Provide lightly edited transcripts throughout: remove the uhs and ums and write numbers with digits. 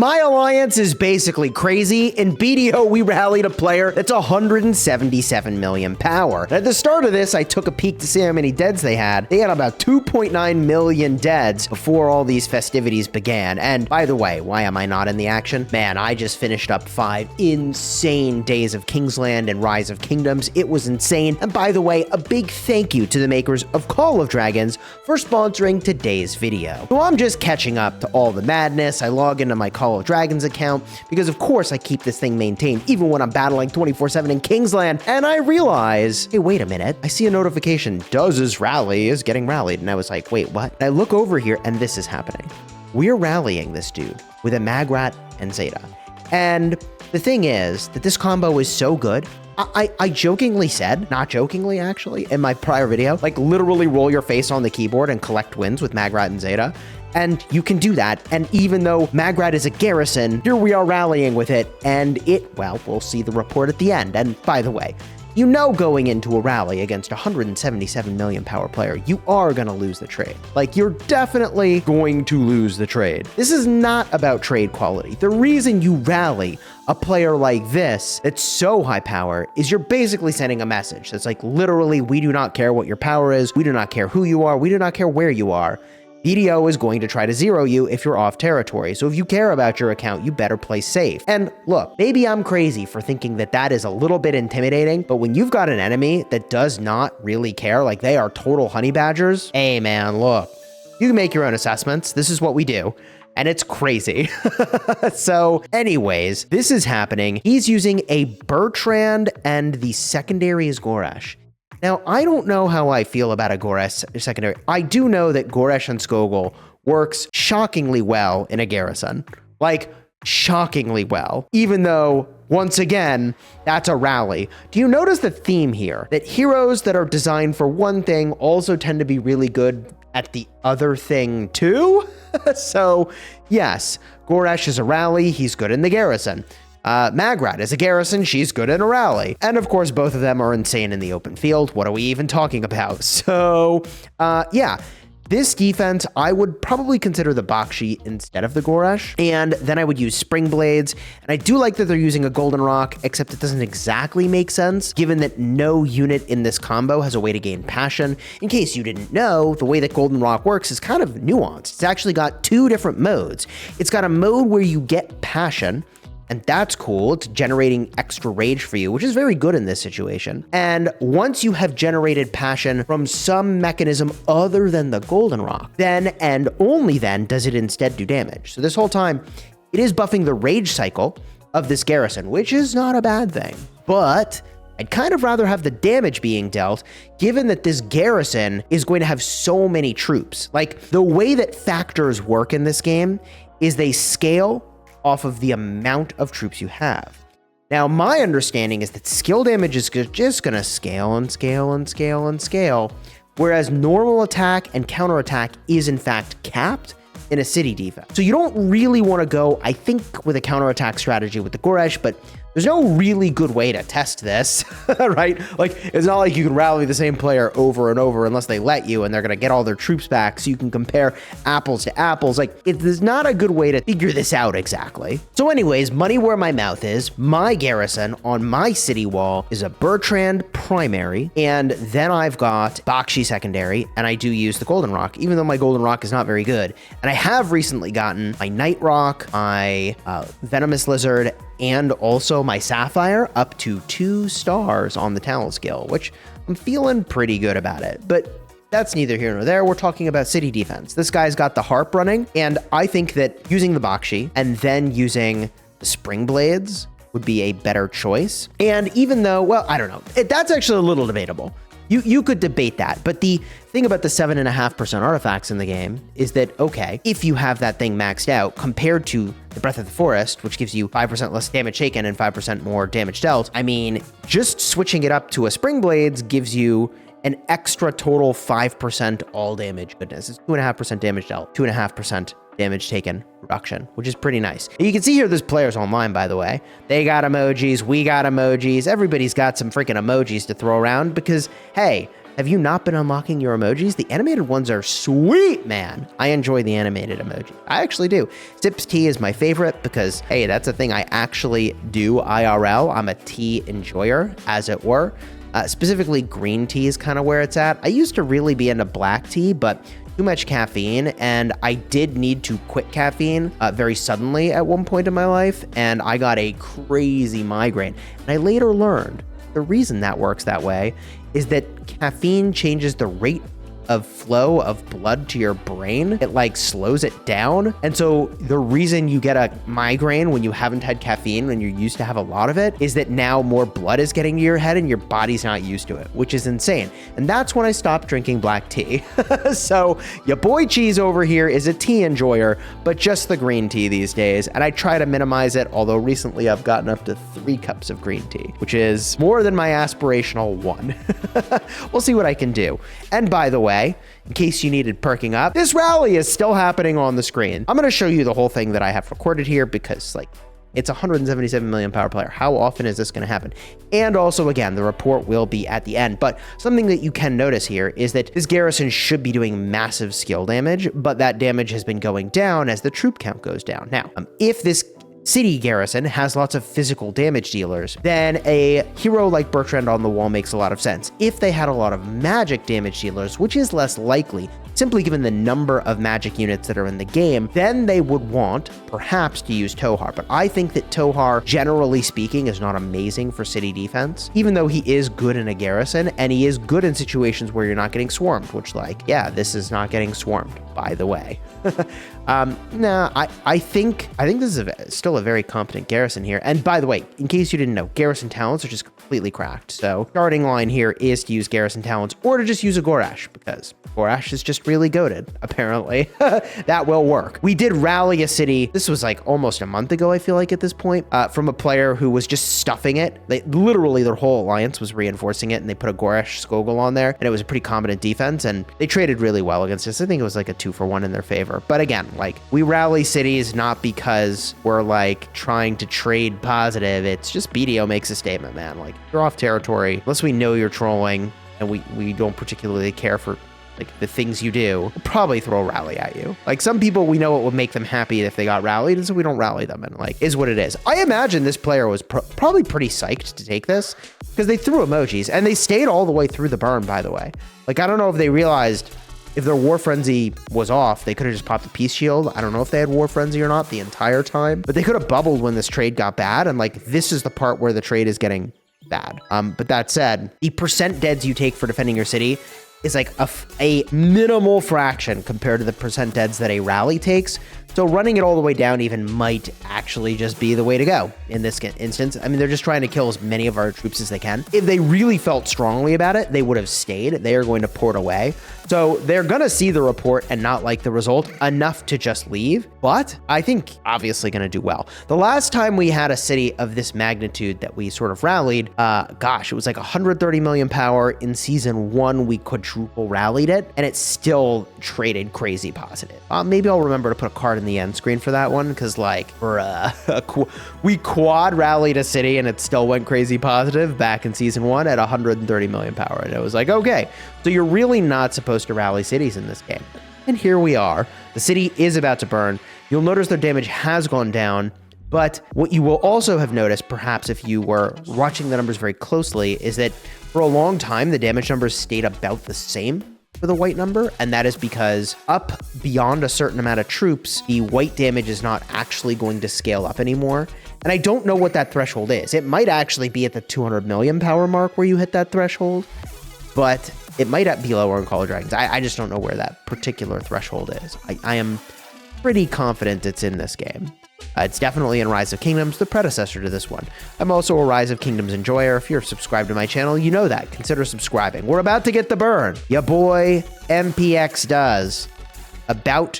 my alliance is basically crazy. In BDO, we rallied a player that's 177 million power. At the start of this, I took a peek to see how many deads they had. They had about 2.9 million deads before all these festivities began. And by the way, why am I not in the action? Man, I just finished up 5 insane days of Kingsland and Rise of Kingdoms. It was insane. And by the way, a big thank you to the makers of Call of Dragons for sponsoring today's video. So I'm just catching up to all the madness. I log into my Call of Dragons account because of course I keep this thing maintained even when I'm battling 24/7 in Kingsland. And I realize, hey, wait a minute. I see a notification. Duz's rally is getting rallied. And I was like, wait, what? And I look over here and this is happening. We're rallying this dude with a Magrat and Zeta. And the thing is that this combo is so good. I jokingly said, not jokingly actually, in my prior video, like literally roll your face on the keyboard and collect wins with Magrat and Zeta. And you can do that. And even though Magrat is a Garrison, here we are rallying with it. And well, we'll see the report at the end. And by the way, you know, going into a rally against a 177 million power player, you are going to lose the trade. Like, you're definitely going to lose the trade. This is not about trade quality. The reason you rally a player like this that's so high power is you're basically sending a message that's like, literally, we do not care what your power is. We do not care who you are. We do not care where you are. BDO is going to try to zero you if you're off territory. So if you care about your account, you better play safe. And look, maybe I'm crazy for thinking that that is a little bit intimidating, but when you've got an enemy that does not really care, like they are total honey badgers, hey man, look, you can make your own assessments. This is what we do. And it's crazy. So anyways, this is happening. He's using a Bertrand and the secondary is Goresh. Now, I don't know how I feel about a Goresh secondary. I do know that Goresh and Chisgule works shockingly well in a Garrison. Like, shockingly well. Even though, once again, that's a rally. Do you notice the theme here? That heroes that are designed for one thing also tend to be really good at the other thing too? So, yes, Goresh is a rally. He's good in the Garrison. Magrat is a Garrison, she's good in a rally. And of course, both of them are insane in the open field. What are we even talking about? So, yeah, this defense, I would probably consider the Bakshi instead of the Goresh. And then I would use Spring Blades. And I do like that they're using a Golden Rock, except it doesn't exactly make sense, given that no unit in this combo has a way to gain passion. In case you didn't know, the way that Golden Rock works is kind of nuanced. It's actually got 2 different modes. It's got a mode where you get passion, and that's cool. It's generating extra rage for you, which is very good in this situation. And once you have generated passion from some mechanism other than the Golden Rock, then and only then does it instead do damage. So this whole time, it is buffing the rage cycle of this Garrison, which is not a bad thing. But I'd kind of rather have the damage being dealt, given that this Garrison is going to have so many troops. Like, the way that factors work in this game is they scale off of the amount of troops you have. Now, my understanding is that skill damage is just gonna scale and scale and scale and scale, whereas normal attack and counterattack is in fact capped in a city defense. So you don't really want to go, I think, with a counterattack strategy with the Goresh, but there's no really good way to test this, right? Like, it's not like you can rally the same player over and over unless they let you and they're going to get all their troops back so you can compare apples to apples. Like, there's not a good way to figure this out exactly. So anyways, money where my mouth is, my Garrison on my city wall is a Bertrand primary, and then I've got Bakshi secondary, and I do use the Golden Rock, even though my Golden Rock is not very good. And I have recently gotten my Night Rock, my Venomous Lizard, and also my Sapphire up to 2 stars on the talent skill, which I'm feeling pretty good about it. But that's neither here nor there. We're talking about city defense. This guy's got the harp running, and I think that using the Bakshi and then using the Spring Blades would be a better choice. And even though, well, I don't know, that's actually a little debatable. You could debate that, but the thing about the 7.5% artifacts in the game is that, okay, if you have that thing maxed out compared to the Breath of the Forest, which gives you 5% less damage taken and 5% more damage dealt, I mean, just switching it up to a Spring Blades gives you an extra total 5% all damage goodness. It's 2.5% damage dealt, 2.5% damage taken reduction, which is pretty nice. And you can see here there's players online, by the way. They got emojis, we got emojis, everybody's got some freaking emojis to throw around because, hey, Have you not been unlocking your emojis? The animated ones are sweet, man. I enjoy the animated emoji. I actually do. Sips tea is my favorite because, hey, that's a thing I actually do IRL. I'm a tea enjoyer, as it were. Specifically, green tea is kind of where it's at. I used to really be into black tea, but too much caffeine, and I did need to quit caffeine very suddenly at one point in my life, and I got a crazy migraine. And I later learned the reason that works that way is that caffeine changes the rate of flow of blood to your brain. It like slows it down. And so the reason you get a migraine when you haven't had caffeine, when you used to have a lot of it, is that now more blood is getting to your head and your body's not used to it, which is insane. And that's when I stopped drinking black tea. So your boy Cheese over here is a tea enjoyer, but just the green tea these days. And I try to minimize it, although recently I've gotten up to 3 cups of green tea, which is more than my aspirational 1. We'll see what I can do. And by the way, in case you needed perking up, this rally is still happening on the screen. I'm going to show you the whole thing that I have recorded here because, like, it's a 177 million power player. How often is this going to happen? And also, again, the report will be at the end. But something that you can notice here is that this Garrison should be doing massive skill damage, but that damage has been going down as the troop count goes down. Now, if this city Garrison has lots of physical damage dealers, then a hero like Bertrand on the Wall makes a lot of sense. If they had a lot of magic damage dealers, which is less likely, simply given the number of magic units that are in the game, then they would want, perhaps, to use Tohar. But I think that Tohar, generally speaking, is not amazing for city defense, even though he is good in a garrison, and he is good in situations where you're not getting swarmed, which, like, yeah, this is not getting swarmed, by the way. I think this is still a very competent Garrison here. And by the way, in case you didn't know, Garrison talents are just completely cracked. So starting line here is to use Garrison talents or to just use a Gorash, because Gorash is just really goated, apparently. That will work. We did rally a city. This was like almost a month ago, I feel like, at this point, from a player who was just stuffing it. Literally, their whole alliance was reinforcing it, and they put a Gorash Chisgule on there, and it was a pretty competent defense, and they traded really well against us. I think it was like a 2-for-1 in their favor. But again, like, we rally cities not because we're like trying to trade positive. It's just BDO makes a statement, man. Like, you're off territory, unless we know you're trolling and we don't particularly care for like the things you do, we'll probably throw a rally at you. Like, some people, we know it would make them happy if they got rallied, and so we don't rally them, and like, is what it is. I imagine this player was probably pretty psyched to take this because they threw emojis and they stayed all the way through the burn, by the way. Like, I don't know if they realized if their War Frenzy was off, they could have just popped the Peace Shield. I don't know if they had War Frenzy or not the entire time, but they could have bubbled when this trade got bad, and like, this is the part where the trade is getting bad. But that said, the percent deads you take for defending your city is like a minimal fraction compared to the percent deads that a rally takes. So running it all the way down even might actually just be the way to go in this instance. I mean, they're just trying to kill as many of our troops as they can. If they really felt strongly about it, they would have stayed. They are going to port away. So they're going to see the report and not like the result enough to just leave. But I think obviously going to do well. The last time we had a city of this magnitude that we sort of rallied, gosh, it was like 130 million power. In season 1, we quadruple rallied it, and it still traded crazy positive. Maybe I'll remember to put a card in the end screen for that one, because like, we quad rallied a city and it still went crazy positive back in season 1 at 130 million power. And it was like, okay, so you're really not supposed to rally cities in this game. And here we are. The city is about to burn. You'll notice their damage has gone down. But what you will also have noticed, perhaps if you were watching the numbers very closely, is that for a long time, the damage numbers stayed about the same for the white number, and that is because up beyond a certain amount of troops, the white damage is not actually going to scale up anymore. And I don't know what that threshold is. It might actually be at the 200 million power mark where you hit that threshold, but it might be lower in Call of Dragons. I just don't know where that particular threshold is. I am pretty confident it's in this game. It's definitely in Rise of Kingdoms, the predecessor to this one. I'm also a Rise of Kingdoms enjoyer. If you're subscribed to my channel, you know that. Consider subscribing. We're about to get the burn. Ya boy MPX does. About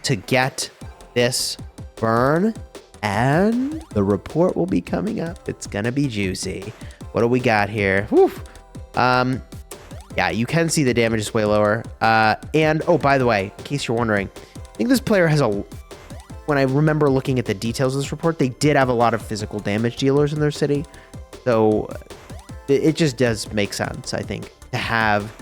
to get this burn, and the report will be coming up. It's gonna be juicy. What do we got here? Whew. Yeah, you can see the damage is way lower. And, oh, by the way, in case you're wondering, I think this player has when I remember looking at the details of this report, they did have a lot of physical damage dealers in their city. So it just does make sense, I think, to have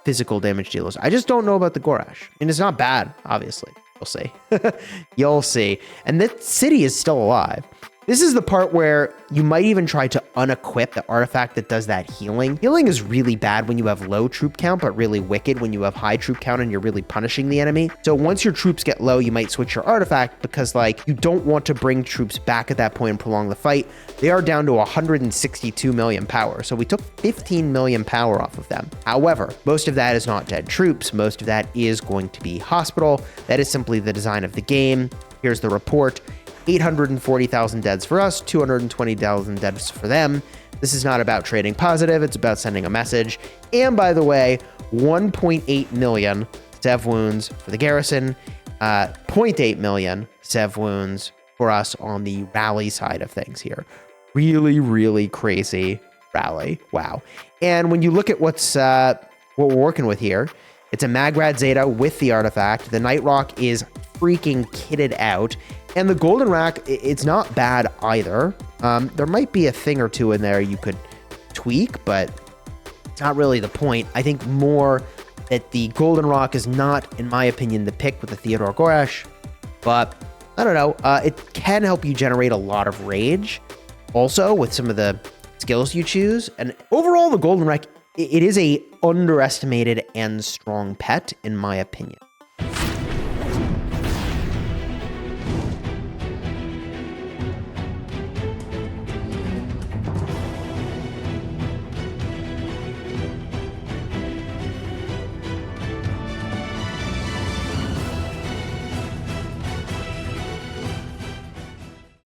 physical damage dealers. I just don't know about the Gorash. And it's not bad, obviously. You'll see. You'll see. And this city is still alive. This is the part where you might even try to unequip the artifact that does that healing. Healing is really bad when you have low troop count, but really wicked when you have high troop count and you're really punishing the enemy. So once your troops get low, you might switch your artifact because like you don't want to bring troops back at that point and prolong the fight. They are down to 162 million power. So we took 15 million power off of them. However, most of that is not dead troops. Most of that is going to be hospital. That is simply the design of the game. Here's the report. 840,000 deads for us, 220,000 deads for them. This is not about trading positive, it's about sending a message. And by the way, 1.8 million Sev wounds for the Garrison, 0.8 million Sev wounds for us on the rally side of things here. Really, really crazy rally. Wow. And when you look at what we're working with here, it's a Magrad Zeta with the artifact. The Night Rock is freaking kitted out. And the Golden Rack, it's not bad either. There might be a thing or two in there you could tweak, but it's not really the point. I think more that the Golden Rock is not, in my opinion, the pick with the Theodore Gorash. But I don't know. It can help you generate a lot of rage also with some of the skills you choose. And overall, the Golden Rack, it is a underestimated and strong pet, in my opinion.